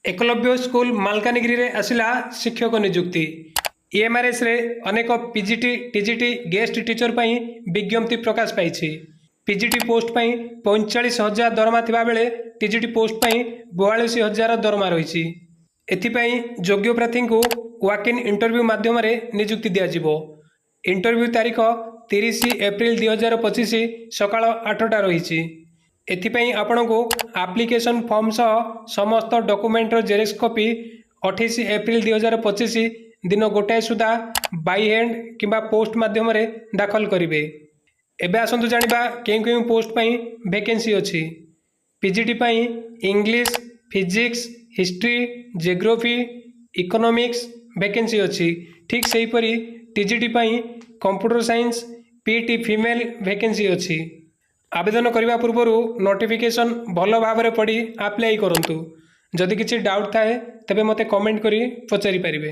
Eklavya school Malkangiri रे आसिला शिक्षक नियुक्ति। ईएमआरएस रे अनेक पीजीटी टीजीटी गेस्ट टीचर पई विज्ञप्ति प्रकाश पाई। पीजीटी पोस्ट पई 45,000 दरमा थिबा बेले टीजीटी पोस्ट पई 42,000 दरमा रही। एथिपई योग्य प्रार्थी को वॉक इन इंटरव्यू माध्यम नियुक्ति दिज्व। इंटरव्यू तारीख 30 एप्रिल 2025 सकाळ 8टा रही। एथिपई आपण को एप्लिकेशन फॉर्म सह समस्त डॉक्यूमेंटर जेरेक्स कॉपी 28 एप्रिल 2025 दिन गोटाए सुधा बाई हैंड किंबा पोस्ट माध्यम दाखल करेंगे। एबे आसंतु जानिबा केउ केउ पोस्ट पई वैकेंसी अछि। पीजीटी पई English, physics, history, geography, economics vacancy अछि। ठीक सेही परी टीजीटी पई computer science, PT female vacancy अछि। आवेदन करने पूर्व नोटिफिकेशन भल भाव पढ़ी अप्लाई करंतु। जदि किसी डाउट थाए तेबे मते कमेंट करी पचारि पारिबे।